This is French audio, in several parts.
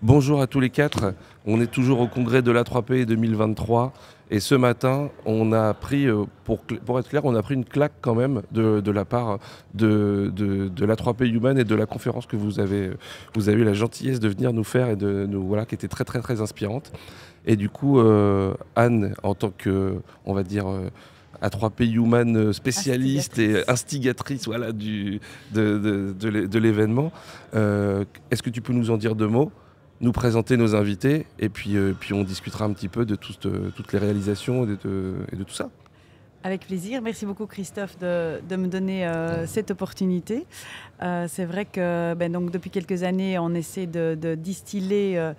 Bonjour à tous les quatre. On est toujours au congrès de l'A3P 2023 et ce matin, on a pris, pour être clair, on a pris une claque quand même de la part de l'A3P Human et de la conférence que vous avez eu la gentillesse de venir nous faire et voilà, qui était très très très inspirante. Et du coup, Anne, en tant que, on va dire, A3P Human spécialiste et instigatrice voilà, de l'événement, est-ce que tu peux nous en dire deux mots, nous présenter nos invités et puis on discutera un petit peu de toutes les réalisations et de tout ça. Avec plaisir. Merci beaucoup Christophe de me donner cette opportunité. C'est vrai que donc, depuis quelques années, on essaie de distiller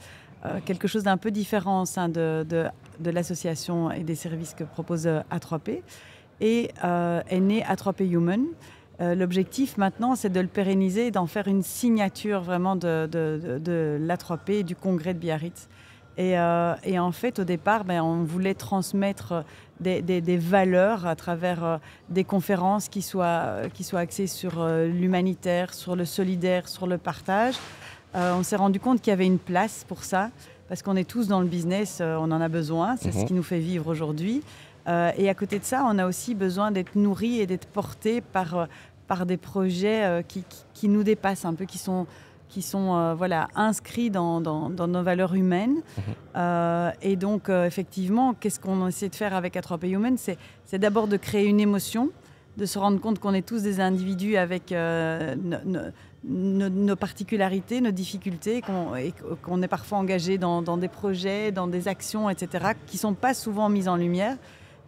quelque chose d'un peu différent au sein de l'association et des services que propose A3P. Et est né A3P Human. L'objectif maintenant, c'est de le pérenniser et d'en faire une signature vraiment de l'A3P et du congrès de Biarritz. Et en fait, au départ, on voulait transmettre des valeurs à travers des conférences qui soient axées sur l'humanitaire, sur le solidaire, sur le partage. On s'est rendu compte qu'il y avait une place pour ça, parce qu'on est tous dans le business, on en a besoin, c'est ce qui nous fait vivre aujourd'hui. Et à côté de ça, on a aussi besoin d'être nourris et d'être portés par des projets qui nous dépassent un peu, qui sont voilà, inscrits dans nos valeurs humaines. Et donc, effectivement, qu'est-ce qu'on essaie de faire avec A3P Human? C'est d'abord de créer une émotion, de se rendre compte qu'on est tous des individus avec nos particularités, nos difficultés, et qu'on est parfois engagé dans des projets, dans des actions, etc., qui ne sont pas souvent mises en lumière,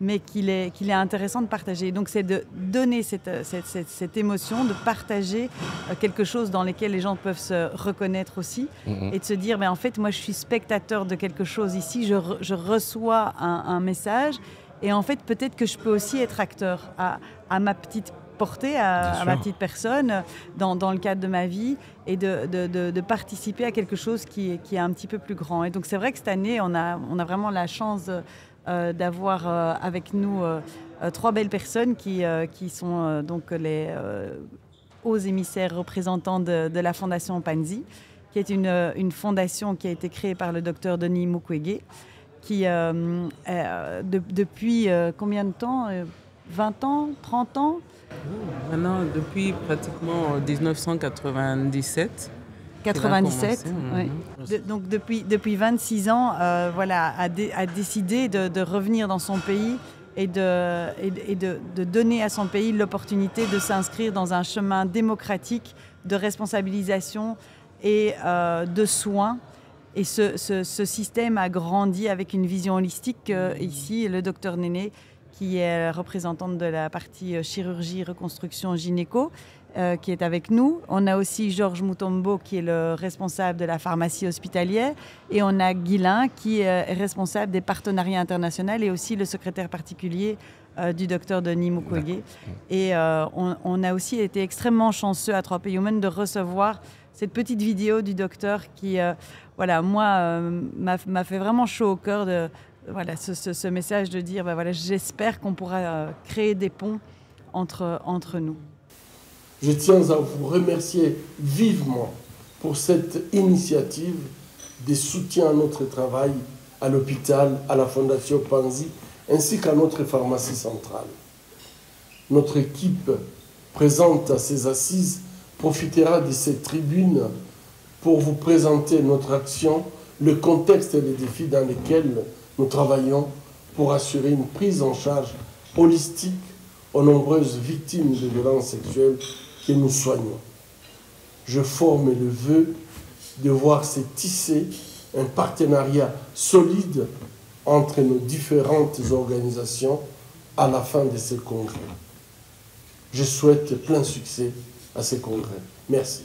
mais qu'il est intéressant de partager. Donc c'est de donner cette émotion, de partager quelque chose dans lequel les gens peuvent se reconnaître aussi, et de se dire, en fait, moi je suis spectateur de quelque chose ici, je reçois un message, et en fait peut-être que je peux aussi être acteur à ma petite portée, à ma petite personne, dans le cadre de ma vie, et de participer à quelque chose qui est un petit peu plus grand. Et donc c'est vrai que cette année, on a vraiment la chance d'avoir avec nous trois belles personnes qui sont donc les hauts émissaires représentants de la Fondation Panzi, qui est une fondation qui a été créée par le docteur Denis Mukwege, qui depuis combien de temps 20 ans, 30 ans? Maintenant, depuis pratiquement 1997. 97, oui. Donc depuis 26 ans, voilà, a décidé de revenir dans son pays et de donner à son pays l'opportunité de s'inscrire dans un chemin démocratique de responsabilisation et de soins. Et ce système a grandi avec une vision holistique. Ici, le docteur Néné, qui est représentante de la partie chirurgie, reconstruction, gynéco, qui est avec nous. On a aussi Georges Mutombo, qui est le responsable de la pharmacie hospitalière. Et on a Guilain, qui est responsable des partenariats internationaux et aussi le secrétaire particulier du docteur Denis Mukwege. Et on a aussi été extrêmement chanceux à A3P Human de recevoir cette petite vidéo du docteur qui, voilà, moi, m'a fait vraiment chaud au cœur de... Voilà, ce message de dire, voilà, j'espère qu'on pourra créer des ponts entre nous. Je tiens à vous remercier vivement pour cette initiative de soutien à notre travail à l'hôpital, à la Fondation Panzi, ainsi qu'à notre pharmacie centrale. Notre équipe présente à ces assises profitera de cette tribune pour vous présenter notre action, le contexte et les défis dans lesquels nous travaillons pour assurer une prise en charge holistique aux nombreuses victimes de violences sexuelles que nous soignons. Je forme le vœu de voir se tisser un partenariat solide entre nos différentes organisations à la fin de ce congrès. Je souhaite plein succès à ce congrès. Merci.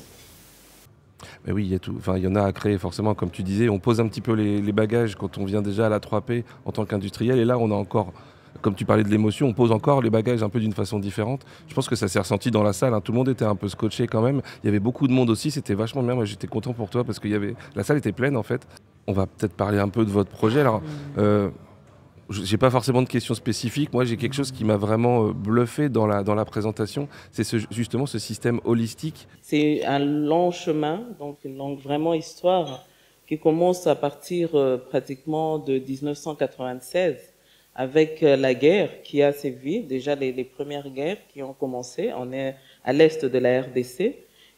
Mais oui, il y a tout. Enfin, il y en a à créer forcément, comme tu disais. On pose un petit peu les bagages quand on vient déjà à l'A3P en tant qu'industriel. Et là, on a encore, comme tu parlais de l'émotion, on pose encore les bagages un peu d'une façon différente. Je pense que ça s'est ressenti dans la salle. Hein. Tout le monde était un peu scotché quand même. Il y avait beaucoup de monde aussi. C'était vachement bien. Moi, j'étais content pour toi parce que la salle était pleine en fait. On va peut-être parler un peu de votre projet. Alors, j'ai pas forcément de questions spécifiques. Moi, j'ai quelque chose qui m'a vraiment bluffé dans la présentation. C'est justement ce système holistique. C'est un long chemin, donc une longue vraiment histoire qui commence à partir pratiquement de 1996 avec la guerre qui a sévi, déjà les premières guerres qui ont commencé. On est à l'est de la RDC.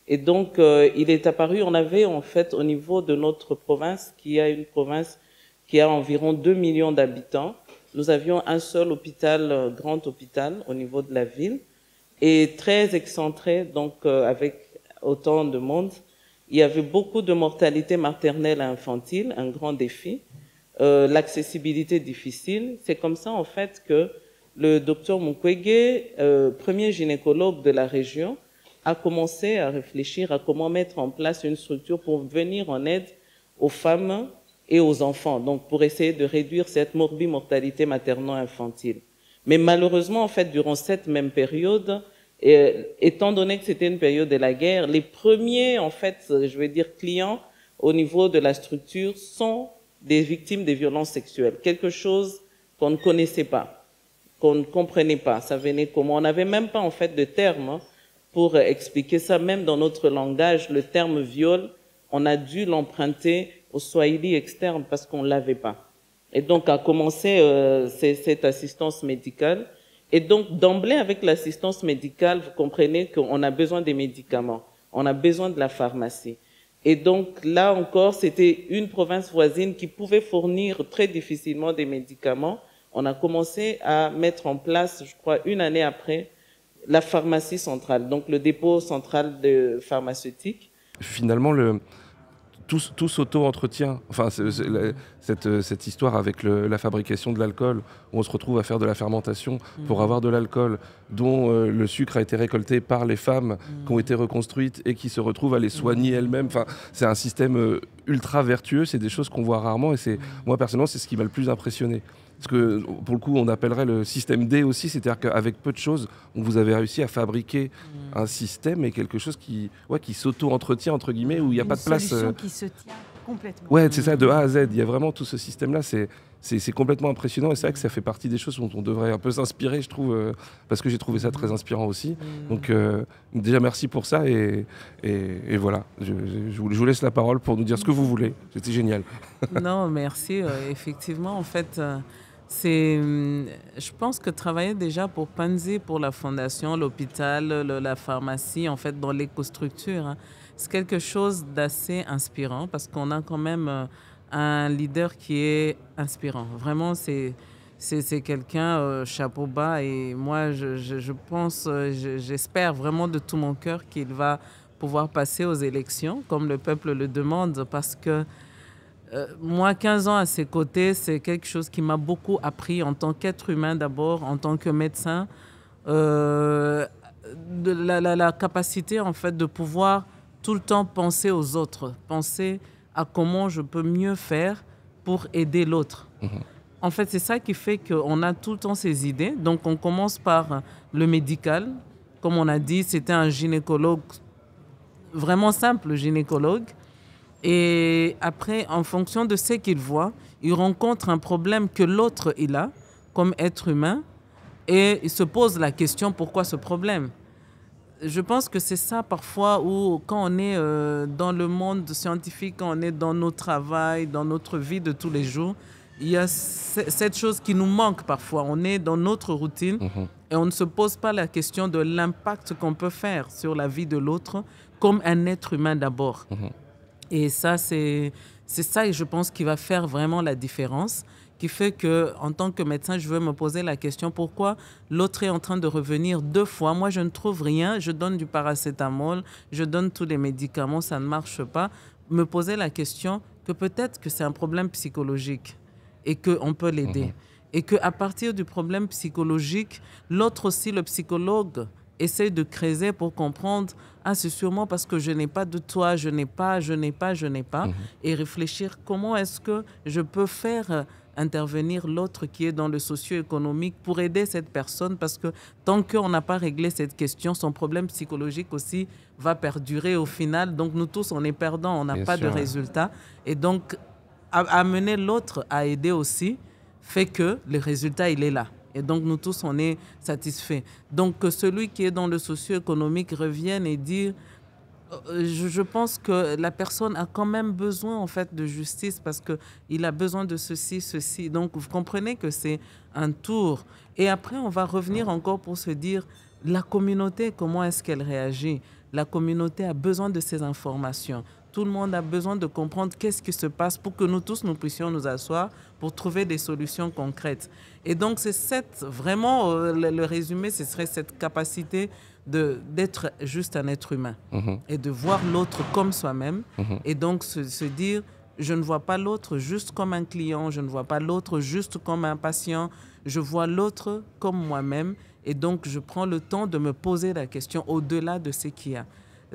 Et donc, il est apparu, on avait en fait au niveau de notre province, qui a une province qui a environ 2 millions d'habitants, nous avions un seul hôpital, grand hôpital au niveau de la ville, et très excentré, donc avec autant de monde. Il y avait beaucoup de mortalité maternelle et infantile, un grand défi. L'accessibilité difficile. C'est comme ça, en fait, que le docteur Mukwege, premier gynécologue de la région, a commencé à réfléchir à comment mettre en place une structure pour venir en aide aux femmes et aux enfants, donc pour essayer de réduire cette morbimortalité materno-infantile. Mais malheureusement, en fait, durant cette même période, étant donné que c'était une période de la guerre, les premiers, en fait, je vais dire clients au niveau de la structure sont des victimes des violences sexuelles. Quelque chose qu'on ne connaissait pas, qu'on ne comprenait pas. Ça venait comment? On n'avait même pas, en fait, de terme pour expliquer ça. Même dans notre langage, le terme viol, on a dû l'emprunter au swahili externe parce qu'on ne l'avait pas. Et donc, a commencé cette assistance médicale. Et donc, d'emblée, avec l'assistance médicale, vous comprenez qu'on a besoin des médicaments. On a besoin de la pharmacie. Et donc, là encore, c'était une province voisine qui pouvait fournir très difficilement des médicaments. On a commencé à mettre en place, je crois, une année après, la pharmacie centrale, donc le dépôt central de pharmaceutique. Finalement, tout s'auto-entretient. Enfin, cette histoire avec la fabrication de l'alcool, où on se retrouve à faire de la fermentation pour avoir de l'alcool, dont le sucre a été récolté par les femmes qui ont été reconstruites et qui se retrouvent à les soigner elles-mêmes. Enfin, c'est un système ultra vertueux, c'est des choses qu'on voit rarement et moi personnellement, c'est ce qui m'a le plus impressionné. Parce que pour le coup, on appellerait le système D aussi, c'est-à-dire qu'avec peu de choses, vous avez réussi à fabriquer un système et quelque chose qui s'auto-entretient, entre guillemets, où il n'y a pas de place. Une solution qui se tient complètement. Ouais, c'est ça, de A à Z. Il y a vraiment tout ce système-là, c'est complètement impressionnant et c'est vrai que ça fait partie des choses dont on devrait un peu s'inspirer, je trouve, parce que j'ai trouvé ça très inspirant aussi. Donc déjà, merci pour ça et voilà, je vous laisse la parole pour nous dire ce que vous voulez. C'était génial. Non, merci. Effectivement, en fait... je pense que travailler déjà pour Panzi, pour la fondation, l'hôpital, la pharmacie, en fait, dans l'écostructure, hein, c'est quelque chose d'assez inspirant parce qu'on a quand même un leader qui est inspirant. Vraiment, c'est quelqu'un, chapeau bas, et moi, je pense, j'espère vraiment de tout mon cœur qu'il va pouvoir passer aux élections comme le peuple le demande parce que moi, 15 ans à ses côtés, c'est quelque chose qui m'a beaucoup appris en tant qu'être humain d'abord, en tant que médecin, la capacité en fait de pouvoir tout le temps penser aux autres, penser à comment je peux mieux faire pour aider l'autre. En fait, c'est ça qui fait qu'on a tout le temps ces idées. Donc, on commence par le médical. Comme on a dit, c'était un gynécologue, vraiment simple gynécologue. Et après, en fonction de ce qu'il voit, il rencontre un problème que l'autre il a comme être humain et il se pose la question pourquoi ce problème. Je pense que c'est ça parfois où quand on est dans le monde scientifique, quand on est dans nos travails, dans notre vie de tous les jours, il y a cette chose qui nous manque parfois. On est dans notre routine et on ne se pose pas la question de l'impact qu'on peut faire sur la vie de l'autre comme un être humain d'abord. Et ça, c'est ça, je pense, qui va faire vraiment la différence, qui fait qu'en tant que médecin, je veux me poser la question pourquoi l'autre est en train de revenir 2 fois. Moi, je ne trouve rien, je donne du paracétamol, je donne tous les médicaments, ça ne marche pas. Me poser la question que peut-être que c'est un problème psychologique et qu'on peut l'aider. Et qu'à partir du problème psychologique, l'autre aussi, le psychologue, essaye de creuser pour comprendre c'est sûrement parce que je n'ai pas de toi, je n'ai pas, et réfléchir comment est-ce que je peux faire intervenir l'autre qui est dans le socio-économique pour aider cette personne, parce que tant qu'on n'a pas réglé cette question, son problème psychologique aussi va perdurer au final. Donc nous tous, on est perdants, on n'a pas de résultat. Et donc, amener l'autre à aider aussi fait que le résultat, il est là. Et donc, nous tous, on est satisfaits. Donc, que celui qui est dans le socio-économique revienne et dire Je pense que la personne a quand même besoin en fait de justice parce qu'il a besoin de ceci. Donc vous comprenez que c'est un tour. Et après, on va revenir encore pour se dire, la communauté, comment est-ce qu'elle réagit? La communauté a besoin de ces informations. Tout le monde a besoin de comprendre qu'est-ce qui se passe pour que nous tous, nous puissions nous asseoir pour trouver des solutions concrètes. Et donc, c'est vraiment, le résumé, ce serait cette capacité d'être juste un être humain et de voir l'autre comme soi-même et donc se dire, je ne vois pas l'autre juste comme un client, je ne vois pas l'autre juste comme un patient, je vois l'autre comme moi-même et donc je prends le temps de me poser la question au-delà de ce qu'il y a.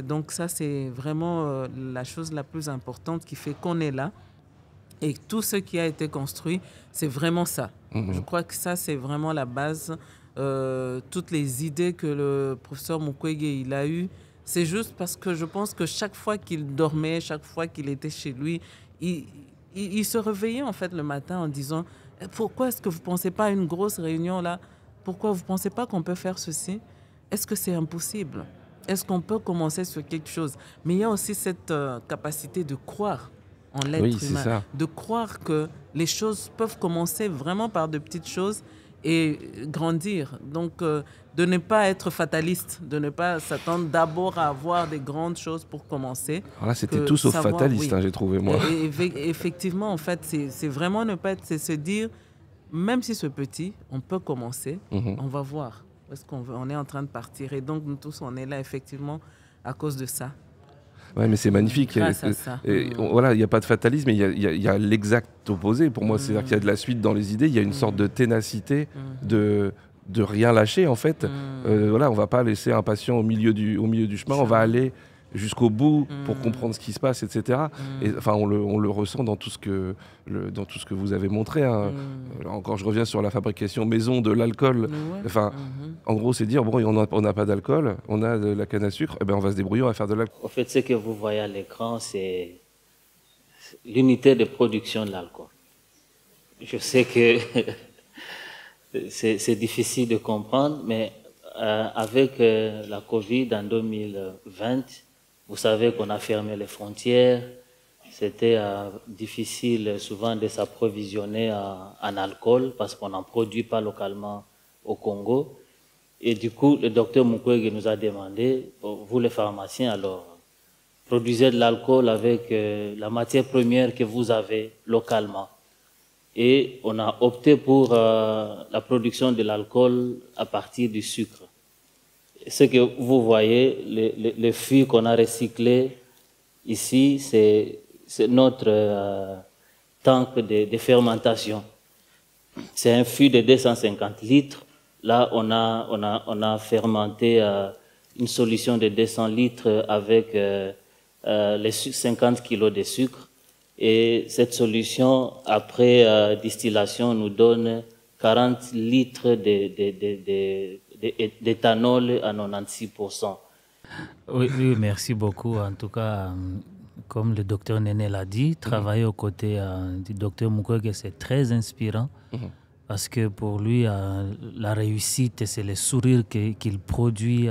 Donc ça, c'est vraiment la chose la plus importante qui fait qu'on est là. Et tout ce qui a été construit, c'est vraiment ça. Je crois que ça, c'est vraiment la base. Toutes les idées que le professeur Mukwege il a eues, c'est juste parce que je pense que chaque fois qu'il dormait, chaque fois qu'il était chez lui, il se réveillait en fait le matin en disant « Pourquoi est-ce que vous ne pensez pas à une grosse réunion là? Pourquoi vous ne pensez pas qu'on peut faire ceci? Est-ce que c'est impossible? Est-ce qu'on peut commencer sur quelque chose ?» Mais il y a aussi cette capacité de croire en l'être humain, de croire que les choses peuvent commencer vraiment par de petites choses et grandir. Donc, de ne pas être fataliste, de ne pas s'attendre d'abord à avoir des grandes choses pour commencer. Alors là, c'était tout sauf fataliste, j'ai trouvé, moi. Effectivement, en fait, c'est vraiment ne pas être, c'est se dire, même si c'est petit, on peut commencer, on va voir où est-ce qu'on est en train de partir. Et donc, nous tous, on est là, effectivement, à cause de ça. Ouais, mais c'est magnifique. Voilà, il n'y a pas de fatalisme, mais il y a l'exact opposé. Pour moi, c'est-à-dire qu'il y a de la suite dans les idées, il y a une sorte de ténacité, de rien lâcher, en fait. Voilà, on ne va pas laisser un patient au milieu du chemin, on va aller jusqu'au bout pour comprendre ce qui se passe, etc. Et, enfin, on le ressent dans tout ce que vous avez montré. Hein. Encore, je reviens sur la fabrication maison de l'alcool. Enfin, en gros, c'est dire, bon, on n'a pas d'alcool, on a de la canne à sucre, eh ben, on va se débrouiller, on va faire de l'alcool. En fait, ce que vous voyez à l'écran, c'est l'unité de production de l'alcool. Je sais que c'est difficile de comprendre, mais avec la Covid en 2020, vous savez qu'on a fermé les frontières. C'était difficile souvent de s'approvisionner en alcool parce qu'on n'en produit pas localement au Congo. Et du coup, le docteur Mukwege nous a demandé, vous les pharmaciens, alors, produisez de l'alcool avec la matière première que vous avez localement. Et on a opté pour la production de l'alcool à partir du sucre. Ce que vous voyez, le fût qu'on a recyclé ici, c'est notre tank de fermentation. C'est un fût de 250 litres. Là, on a fermenté une solution de 200 litres avec les 50 kilos de sucre. Et cette solution, après distillation, nous donne 40 litres d'éthanol à 96%. Oui, merci beaucoup. En tout cas, comme le docteur Néné l'a dit, travailler aux côtés du docteur Mukwege, c'est très inspirant. Parce que pour lui, la réussite, c'est le sourire qu'il produit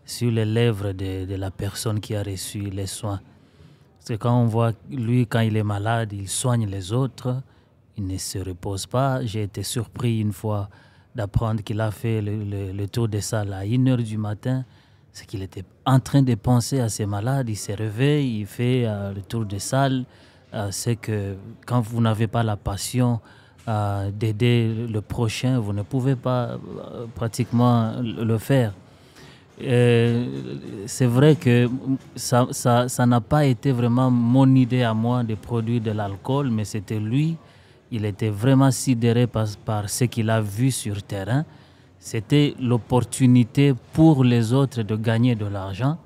sur les lèvres de la personne qui a reçu les soins. C'est quand on voit, lui, quand il est malade, il soigne les autres, il ne se repose pas. J'ai été surpris une fois d'apprendre qu'il a fait le tour de salle à 1h du matin. C'est qu'il était en train de penser à ses malades. Il se réveille, il fait le tour de salle. C'est que quand vous n'avez pas la passion d'aider le prochain, vous ne pouvez pas pratiquement le faire. C'est vrai que ça n'a pas été vraiment mon idée à moi de produire de l'alcool, mais c'était lui. Il était vraiment sidéré par ce qu'il a vu sur terrain. C'était l'opportunité pour les autres de gagner de l'argent.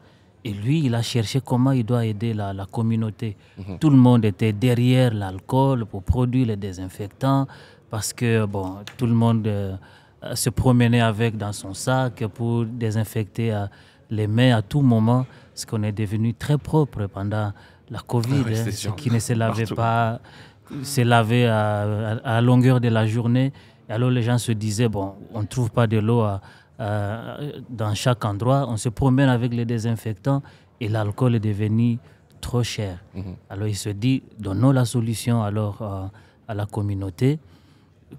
Et lui, il a cherché comment il doit aider la communauté. Tout le monde était derrière l'alcool pour produire les désinfectants parce que bon, tout le monde se promenait avec dans son sac pour désinfecter les mains à tout moment, parce qu'on est devenu très propre pendant la Covid. Ceux qui ne se lavaient pas se lavaient à longueur de la journée. Et alors les gens se disaient, bon, on ne trouve pas de l'eau dans chaque endroit, on se promène avec les désinfectants et l'alcool est devenu trop cher. Alors il se dit, donnons la solution alors à la communauté,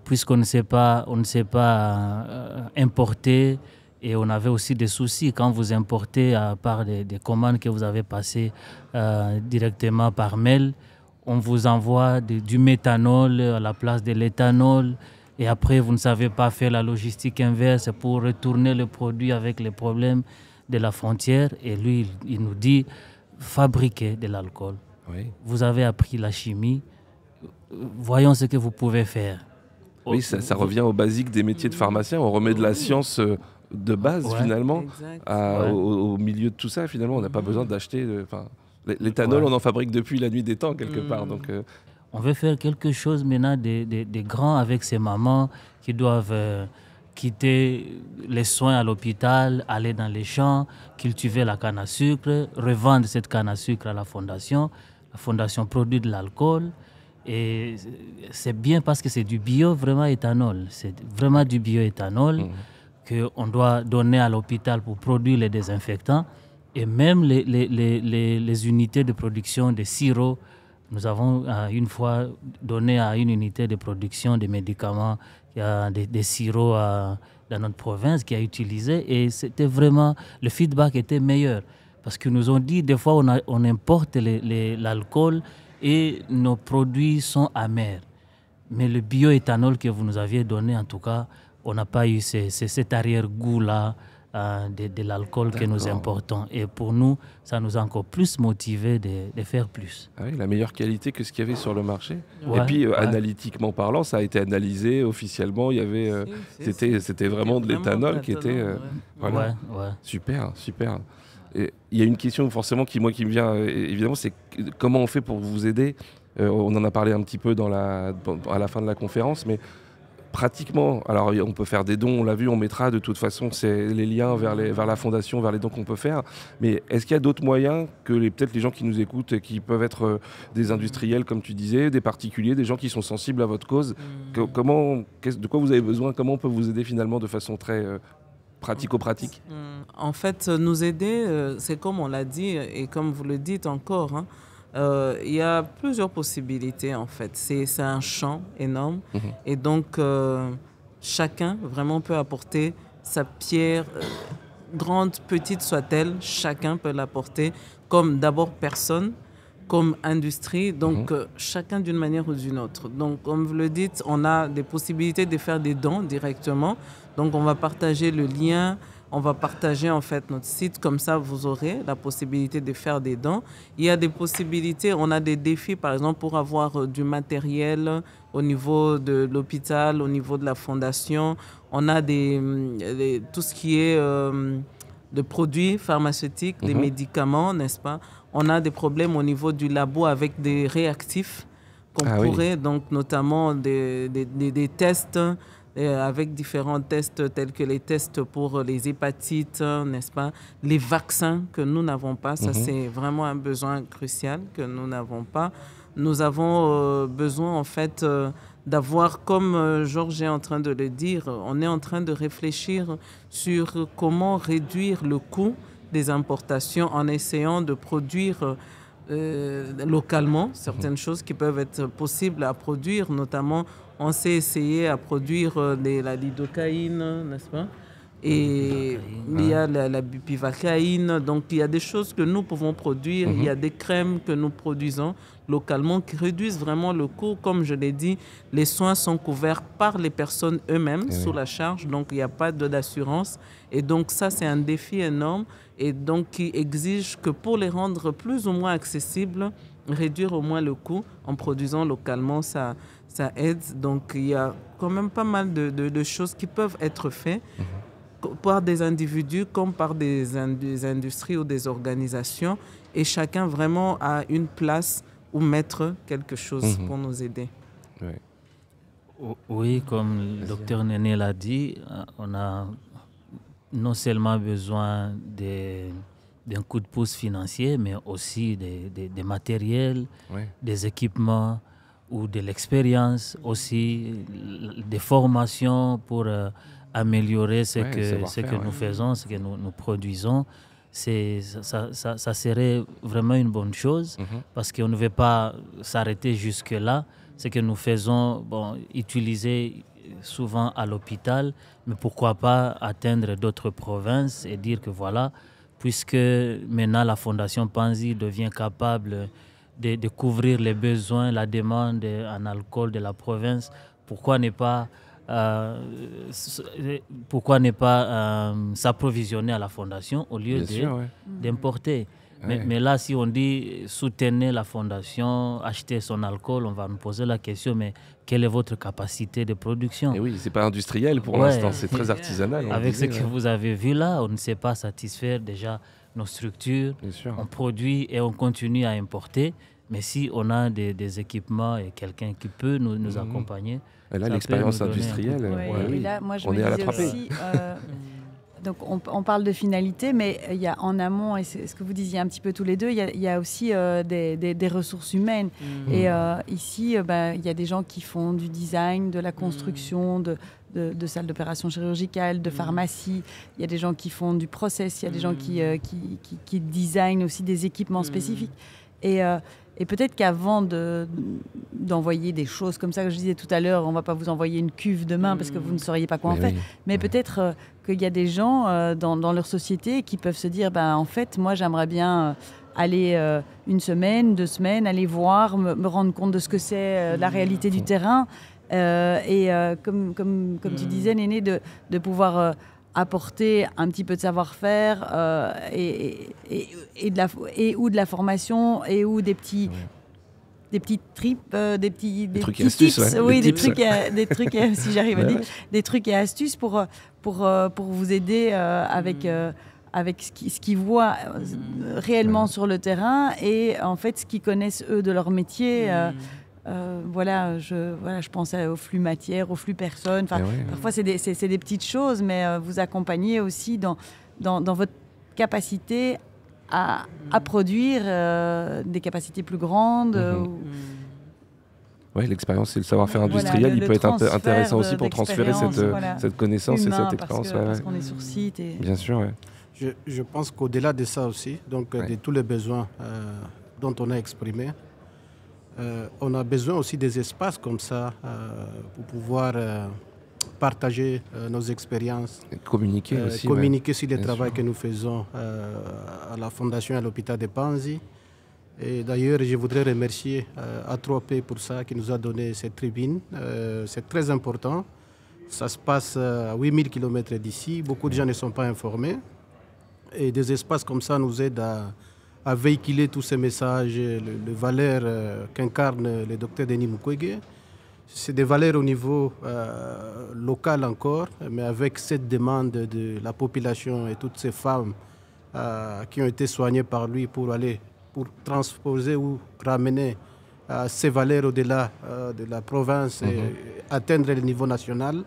puisqu'on ne sait pas, importer, et on avait aussi des soucis quand vous importez par des commandes que vous avez passées directement par mail. On vous envoie du méthanol à la place de l'éthanol, et après vous ne savez pas faire la logistique inverse pour retourner le produit avec les problèmes de la frontière. Et lui, il nous dit, fabriquer de l'alcool. Oui. Vous avez appris la chimie, voyons ce que vous pouvez faire. Oui, ça revient au basique des métiers de pharmacien. On remet de la science de base finalement au milieu de tout ça. Finalement, on n'a pas besoin d'acheter. L'éthanol, on en fabrique depuis la nuit des temps quelque part. Donc, on veut faire quelque chose maintenant des grands avec ces mamans qui doivent quitter les soins à l'hôpital, aller dans les champs, cultiver la canne à sucre, revendre cette canne à sucre à la fondation. La fondation produit de l'alcool. Et c'est bien parce que c'est du vraiment éthanol. C'est vraiment du bioéthanol qu'on doit donner à l'hôpital pour produire les désinfectants. Et même les unités de production de sirop, nous avons une fois donné à une unité de production de médicaments des sirops dans notre province qui a utilisé, et c'était vraiment, le feedback était meilleur parce qu'ils nous ont dit des fois on importe l'alcool et nos produits sont amers, mais le bioéthanol que vous nous aviez donné, en tout cas, on n'a pas eu cet arrière-goût-là de l'alcool que nous importons. Et pour nous, ça nous a encore plus motivés de faire plus. Ah oui, la meilleure qualité que ce qu'il y avait sur le marché. Et puis, analytiquement parlant, ça a été analysé officiellement. Il y avait, c'était vraiment de l'éthanol qui était... voilà. Super, super. Et il y a une question forcément qui me vient, évidemment, c'est comment on fait pour vous aider. On en a parlé un petit peu à la fin de la conférence, mais pratiquement, alors on peut faire des dons, on l'a vu, on mettra de toute façon c'est les liens vers la fondation, vers les dons qu'on peut faire. Mais est-ce qu'il y a d'autres moyens que peut-être les gens qui nous écoutent, qui peuvent être des industriels, comme tu disais, des particuliers, des gens qui sont sensibles à votre cause, de quoi vous avez besoin, comment on peut vous aider finalement de façon très pratico-pratique? En fait, nous aider, c'est comme on l'a dit et comme vous le dites encore, il y a plusieurs possibilités en fait. C'est un champ énorme et donc chacun vraiment peut apporter sa pierre, grande, petite soit-elle, chacun peut l'apporter comme d'abord personne, comme industrie, donc chacun d'une manière ou d'une autre. Donc comme vous le dites, on a des possibilités de faire des dons directement, donc on va partager le lien. On va partager en fait notre site, comme ça vous aurez la possibilité de faire des dons. Il y a des possibilités, on a des défis par exemple pour avoir du matériel au niveau de l'hôpital, au niveau de la fondation. On a tout ce qui est de produits pharmaceutiques, des médicaments, n'est-ce pas? On a des problèmes au niveau du labo avec des réactifs qu'on pourrait, donc notamment des tests, avec différents tests tels que les tests pour les hépatites, n'est-ce pas? Les vaccins que nous n'avons pas, ça c'est vraiment un besoin crucial que nous n'avons pas. Nous avons besoin en fait d'avoir, comme Georges est en train de le dire, on est en train de réfléchir sur comment réduire le coût des importations en essayant de produire localement certaines choses qui peuvent être possibles à produire, notamment on s'est essayé à produire la lidocaïne, n'est-ce pas? Et il y a la bupivacaïne, donc il y a des choses que nous pouvons produire, il y a des crèmes que nous produisons localement qui réduisent vraiment le coût. Comme je l'ai dit, les soins sont couverts par les personnes eux-mêmes sous la charge, donc il n'y a pas d'assurance. Et donc ça, c'est un défi énorme et donc qui exige que pour les rendre plus ou moins accessibles, réduire au moins le coût en produisant localement, ça aide. Donc il y a quand même pas mal de choses qui peuvent être faites par des individus comme par des industries ou des organisations, et chacun vraiment a une place où mettre quelque chose pour nous aider. Oui, comme le docteur Néné l'a dit, on a non seulement besoin d'un coup de pouce financier, mais aussi des matériels, des équipements ou de l'expérience, aussi des formations pour améliorer ce que nous faisons, ce que nous produisons. ça serait vraiment une bonne chose parce qu'on ne veut pas s'arrêter jusque-là. Ce que nous faisons, utiliser souvent à l'hôpital, mais pourquoi pas atteindre d'autres provinces et dire que voilà, puisque maintenant la Fondation Panzi devient capable de couvrir les besoins, la demande en alcool de la province, pourquoi ne pas s'approvisionner à la Fondation au lieu d'importer. Mais là, si on dit soutenez la Fondation, achetez son alcool, on va nous poser la question, mais quelle est votre capacité de production? Et oui, c'est pas industriel pour l'instant, c'est très artisanal. Avec ce que vous avez vu là, on ne sait pas satisfaire déjà nos structures. On produit et on continue à importer. Mais si on a des équipements et quelqu'un qui peut nous accompagner... Et là, l'expérience industrielle, et là, moi, je on est à l'attraper. Aussi, donc on parle de finalité, mais il y a en amont, et c'est ce que vous disiez un petit peu tous les deux, il y a aussi des ressources humaines. Et ici, il y a des gens qui font du design, de la construction, de salles d'opération chirurgicales, de pharmacie. Il y a des gens qui font du process, il y a des gens qui designent aussi des équipements spécifiques. Et peut-être qu'avant d'envoyer des choses comme ça, que je disais tout à l'heure, on ne va pas vous envoyer une cuve demain parce que vous ne sauriez pas quoi en faire. Mais peut-être qu'il y a des gens dans leur société qui peuvent se dire, en fait, moi j'aimerais bien aller une semaine, 2 semaines, aller voir, me rendre compte de ce que c'est la réalité du terrain. Comme tu disais, Néné, de pouvoir... apporter un petit peu de savoir-faire ou de la formation ou des petits trips, des petits trucs petits et astuces, tips, des trucs si j'arrive à dire, des trucs et astuces pour vous aider avec ce qu'ils voient réellement sur le terrain et en fait ce qu'ils connaissent eux de leur métier. Je pense au flux matière, au flux personne. Parfois, c'est des petites choses, mais vous accompagnez aussi dans votre capacité à produire des capacités plus grandes. Oui, l'expérience et le savoir-faire industriel, il peut être intéressant aussi pour transférer cette connaissance et cette expérience. Parce qu'on est sur site. Bien sûr, Je pense qu'au-delà de ça aussi, de tous les besoins dont on a exprimé, on a besoin aussi des espaces comme ça pour pouvoir partager nos expériences. Et communiquer aussi. Communiquer sur le travail que nous faisons à la Fondation et à l'hôpital de Panzi. Et d'ailleurs, je voudrais remercier A3P pour ça, qui nous a donné cette tribune. C'est très important. Ça se passe à 8000 km d'ici. Beaucoup de gens ne sont pas informés. Et des espaces comme ça nous aident à véhiculer tous ces messages, les valeurs qu'incarne le docteur Denis Mukwege. C'est des valeurs au niveau local encore, mais avec cette demande de la population et toutes ces femmes qui ont été soignées par lui pour transposer ou ramener ces valeurs au-delà de la province et atteindre le niveau national.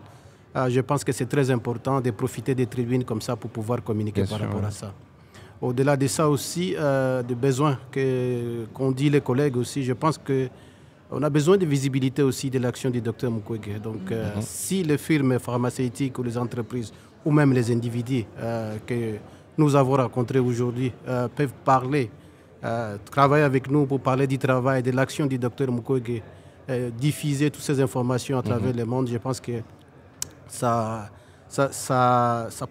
Je pense que c'est très important de profiter des tribunes comme ça pour pouvoir communiquer par rapport à ça. Au-delà de ça aussi, des besoins qu'ont dit les collègues aussi, je pense qu'on a besoin de visibilité aussi de l'action du docteur Mukwege. Donc, si les firmes pharmaceutiques ou les entreprises ou même les individus que nous avons rencontrés aujourd'hui peuvent parler, travailler avec nous pour parler du travail, de l'action du docteur Mukwege, diffuser toutes ces informations à travers le monde, je pense que ça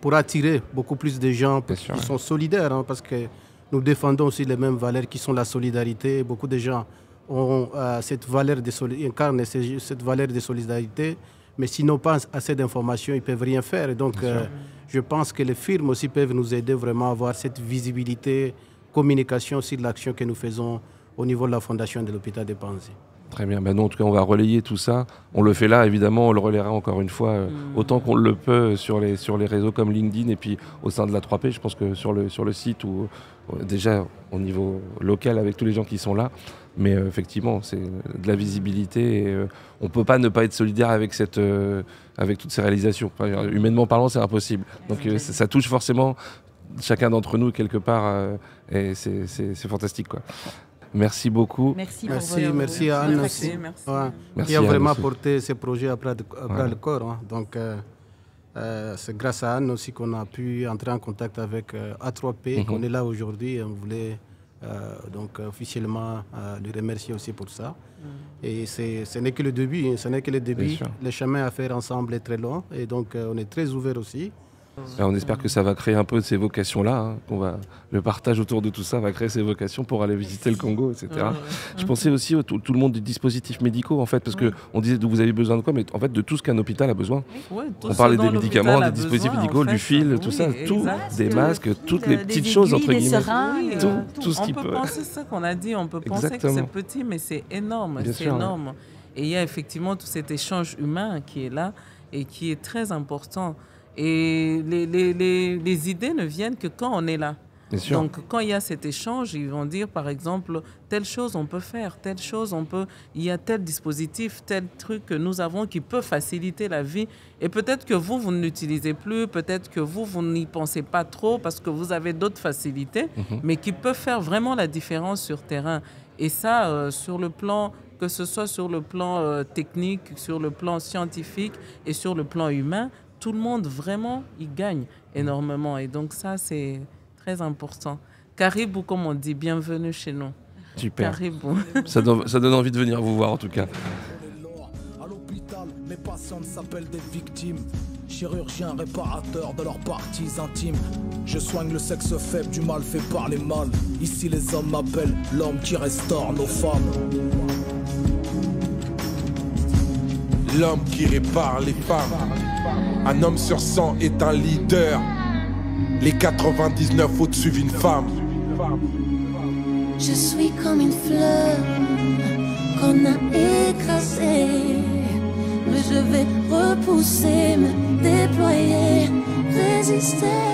pourra attirer beaucoup plus de gens qui sont solidaires, parce que nous défendons aussi les mêmes valeurs qui sont la solidarité. Beaucoup de gens ont incarnent cette valeur de solidarité, mais s'ils n'ont pas assez d'informations, ils ne peuvent rien faire. Et donc, je pense que les firmes aussi peuvent nous aider vraiment à avoir cette visibilité, communication sur l'action que nous faisons au niveau de la fondation de l'hôpital de Panzi. Très bien. Nous, en tout cas, on va relayer tout ça. On le fait là, évidemment. On le relaiera encore une fois autant qu'on le peut sur les réseaux comme LinkedIn et puis au sein de la 3P. Je pense que sur le site ou déjà au niveau local avec tous les gens qui sont là. Mais effectivement, c'est de la visibilité et on ne peut pas ne pas être solidaire avec toutes ces réalisations. Enfin, humainement parlant, c'est impossible. Donc ça touche forcément chacun d'entre nous quelque part et c'est fantastique, quoi. Merci beaucoup. Merci à Anne aussi, qui a vraiment porté ce projet à bras le corps. Donc, C'est grâce à Anne aussi qu'on a pu entrer en contact avec A3P, qu'on est là aujourd'hui. On voulait donc officiellement lui remercier aussi pour ça. Et ce n'est que le début, hein, ce n'est que le début. Le chemin à faire ensemble est très long et donc on est très ouvert aussi. Alors on espère que ça va créer un peu de ces vocations-là, hein, le partage autour de tout ça va créer ces vocations pour aller visiter le Congo, etc. Je pensais aussi à tout le monde des dispositifs médicaux, en fait, parce qu'on disait vous avez besoin de quoi, mais en fait de tout ce qu'un hôpital a besoin. On parlait des médicaments, des dispositifs médicaux, du fil, tout ça, tout, des masques, toutes les petites choses, entre guillemets. Tout ce qui peut. On peut penser ça qu'on a dit, on peut penser que c'est petit, mais c'est énorme, c'est énorme. Et il y a effectivement tout cet échange humain qui est là et qui est très important. Et les idées ne viennent que quand on est là. Donc, quand il y a cet échange, ils vont dire, par exemple, telle chose on peut faire, telle chose on peut... Il y a tel dispositif, tel truc que nous avons qui peut faciliter la vie. Et peut-être que vous ne l'utilisez plus, peut-être que vous n'y pensez pas trop parce que vous avez d'autres facilités, mais qui peuvent faire vraiment la différence sur terrain. Et ça, sur le plan... que ce soit sur le plan technique, sur le plan scientifique et sur le plan humain, tout le monde, vraiment, il gagne énormément. Et donc ça, c'est très important. Caribou, comme on dit, bienvenue chez nous. Super. Caribou. Ça donne envie de venir vous voir, en tout cas. À l'hôpital, mes patients s'appellent des victimes. Chirurgiens réparateurs de leurs parties intimes. Je soigne le sexe faible du mal fait par les mâles. Ici, les hommes m'appellent l'homme qui restaure nos femmes. L'homme qui répare les femmes. Un homme sur 100 est un leader. Les 99 au-dessus d'une femme. Je suis comme une fleur qu'on a écrasée. Mais je vais repousser, me déployer, résister.